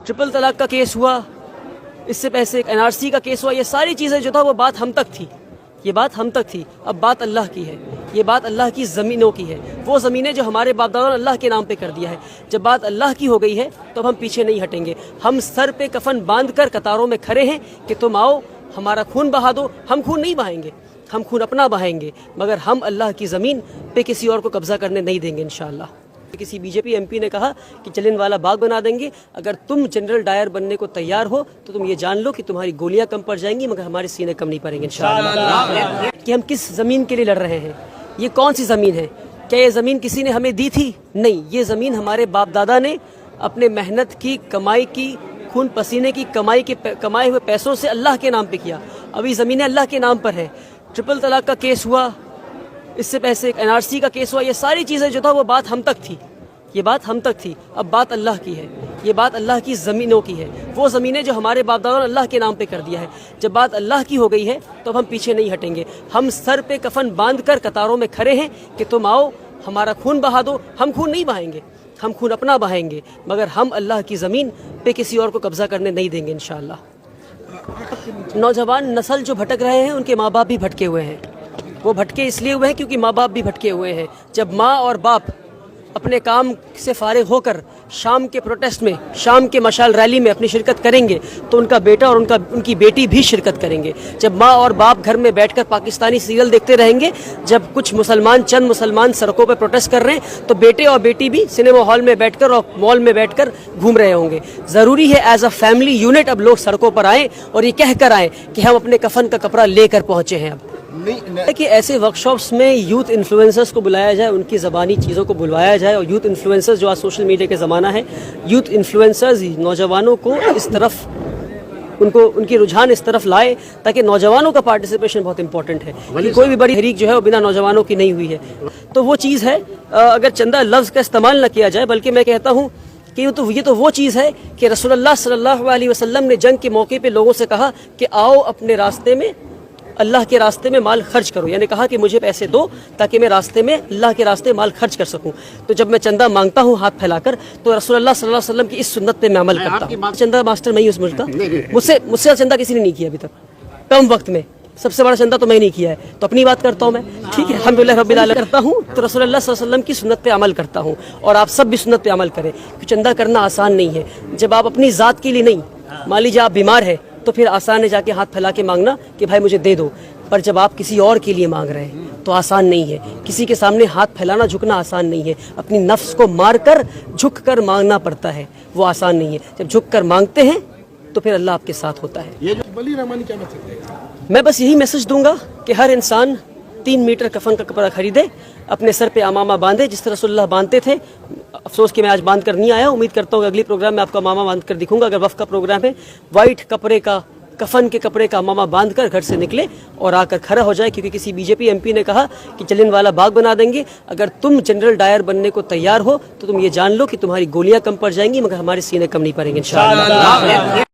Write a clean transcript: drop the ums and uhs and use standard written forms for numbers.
Triple तलाक का case हुआ, इससे पहले एनआरसी का केस हुआ, ये सारी चीज़ें जो था वो बात हम तक थी, ये बात हम तक थी। अब बात अल्लाह की है, ये बात अल्लाह की ज़मीनों की है, वो ज़मीनें जो हमारे बाप दादा ने अल्लाह के नाम पे कर दिया है। जब बात अल्लाह की हो गई है तो अब हम पीछे नहीं हटेंगे। हम सर पे कफन बांध कर कतारों में खड़े हैं कि तुम आओ हमारा खून बहा दो। हम खून नहीं बहाएंगे, हम खून अपना बहाएंगे, मगर हम अल्लाह की ज़मीन पे किसी और को कब्ज़ा करने नहीं देंगे इंशाअल्लाह। किसी बीजेपी एमपी ने कहा कि जलियांवाला बाग बना देंगे, अगर तुम जनरल डायर बनने को तैयार हो तो तुम ये जान लो कि तुम्हारी गोलियां कम पड़ जाएंगी मगर हमारे सीने कम नहीं पड़ेंगे इंशाअल्लाह। कि हम किस ज़मीन के लिए लड़ रहे हैं, ये कौन सी ज़मीन है? क्या ये ज़मीन किसी ने हमें दी थी? नहीं, ये ज़मीन हमारे बाप दादा ने अपने मेहनत की, कमाई की, खून पसीने की कमाए हुए पैसों से अल्लाह के नाम पे किया। अभी ज़मीनें अल्लाह के नाम पर है। ट्रिपल तलाक का केस हुआ, इससे पहले एनआरसी का केस हुआ, ये सारी चीज़ें जो था वो बात हम तक थी, ये बात हम तक थी। अब बात अल्लाह की है, ये बात अल्लाह की ज़मीनों की है, वो ज़मीनें जो हमारे बाप दादा ने अल्लाह के नाम पे कर दिया है। जब बात अल्लाह की हो गई है तो अब हम पीछे नहीं हटेंगे। हम सर पे कफन बांध कर कतारों में खड़े हैं कि तुम आओ हमारा खून बहा दो। हम खून नहीं बहाएंगे, हम खून अपना बहाएंगे, मगर हम अल्लाह की ज़मीन पे किसी और को कब्ज़ा करने नहीं देंगे इंशाअल्लाह। नौजवान नस्ल जो भटक रहे हैं उनके माँ बाप भी भटके हुए हैं। वो भटके इसलिए हुए हैं क्योंकि माँ बाप भी भटके हुए हैं। जब माँ और बाप अपने काम से फारिग होकर शाम के प्रोटेस्ट में, शाम के मशाल रैली में अपनी शिरकत करेंगे तो उनका बेटा और उनकी बेटी भी शिरकत करेंगे। जब माँ और बाप घर में बैठकर पाकिस्तानी सीरियल देखते रहेंगे, जब कुछ मुसलमान, चंद मुसलमान सड़कों पर प्रोटेस्ट कर रहे हैं, तो बेटे और बेटी भी सिनेमा हॉल में बैठकर और मॉल में बैठकर घूम रहे होंगे। ज़रूरी है एज अ फैमिली यूनिट अब लोग सड़कों पर आएँ और ये कह कर आएँ कि हम अपने कफन का कपड़ा लेकर पहुँचे हैं। अब कि ऐसे वर्कशॉप्स में यूथ इन्फ्लुएंसर्स को बुलाया जाए, उनकी ज़बानी चीज़ों को बुलवाया जाए, और यूथ इन्फ्लुएंसर्स जो आज सोशल मीडिया के ज़माना है, यूथ इन्फ्लुएंसर्स नौजवानों को इस तरफ, उनकी रुझान इस तरफ लाए ताकि नौजवानों का पार्टिसिपेशन बहुत इंपॉर्टेंट है। कि कोई भी बड़ी तहरीक जो है वो बिना नौजवानों की नहीं हुई है। तो वो चीज़ है, अगर चंदा लफ्ज़ का इस्तेमाल न किया जाए, बल्कि मैं कहता हूँ कि ये तो वो चीज़ है कि रसूलुल्लाह सल्लल्लाहु अलैहि वसल्लम ने जंग के मौके पे लोगों से कहा कि आओ अपने रास्ते में, अल्लाह के रास्ते में माल खर्च करो, यानी कहा कि मुझे पैसे दो ताकि मैं रास्ते में, अल्लाह के रास्ते माल खर्च कर सकूं। तो जब मैं चंदा मांगता हूं हाथ फैलाकर, तो रसूलुल्लाह सल्लल्लाहु अलैहि वसल्लम की इस सुन्नत पे मैं अमल करता हूं। चंदा मास्टर मैं ही उस मुल्क का, मुझसे चंदा किसी ने नहीं किया अभी तक, कम वक्त में सबसे बड़ा चंदा तो मैं नहीं किया है, तो अपनी बात करता हूँ मैं, ठीक है, अल्हम्दुलिल्लाह रब्बिल आलमीन करता हूँ। तो रसूलुल्लाह सल्लल्लाहु अलैहि वसल्लम की सुन्नत पे अमल करता हूँ, और आप सब भी सुन्नत पे अमल करें, क्योंकि चंदा करना आसान नहीं है। जब आप अपनी ज़ात के लिए नहीं, मान लीजिए आप बीमार है तो फिर आसान है जाके हाथ फैला के मांगना कि भाई मुझे दे दो, पर जब आप किसी और के लिए मांग रहे हैं तो आसान नहीं है। किसी के सामने हाथ फैलाना, झुकना आसान नहीं है। अपनी नफ्स को मार कर झुक कर मांगना पड़ता है, वो आसान नहीं है। जब झुक कर मांगते हैं तो फिर अल्लाह आपके साथ होता है। ये वली रहमानी क्या मैसेज देगा? मैं बस यही मैसेज दूंगा कि हर इंसान 3 मीटर कफन का कपड़ा खरीदे, अपने सर पे अमामा बांधे जिस तरह रसूलुल्लाह बांधते थे। अफसोस कि मैं आज बांध कर नहीं आया, उम्मीद करता हूँ अगली प्रोग्राम में आपका अमामा बांध कर दिखूंगा। अगर वफ़ का प्रोग्राम है, वाइट कपड़े का, कफन के कपड़े का अमामा बांध कर घर से निकले और आकर खड़ा हो जाए, क्योंकि किसी बीजेपी एमपी ने कहा कि जलियांवाला बाग बना देंगे, अगर तुम जनरल डायर बनने को तैयार हो तो तुम ये जान लो कि तुम्हारी गोलियां कम पड़ जाएंगी मगर हमारे सीने कम नहीं पड़ेंगे इंशाअल्लाह।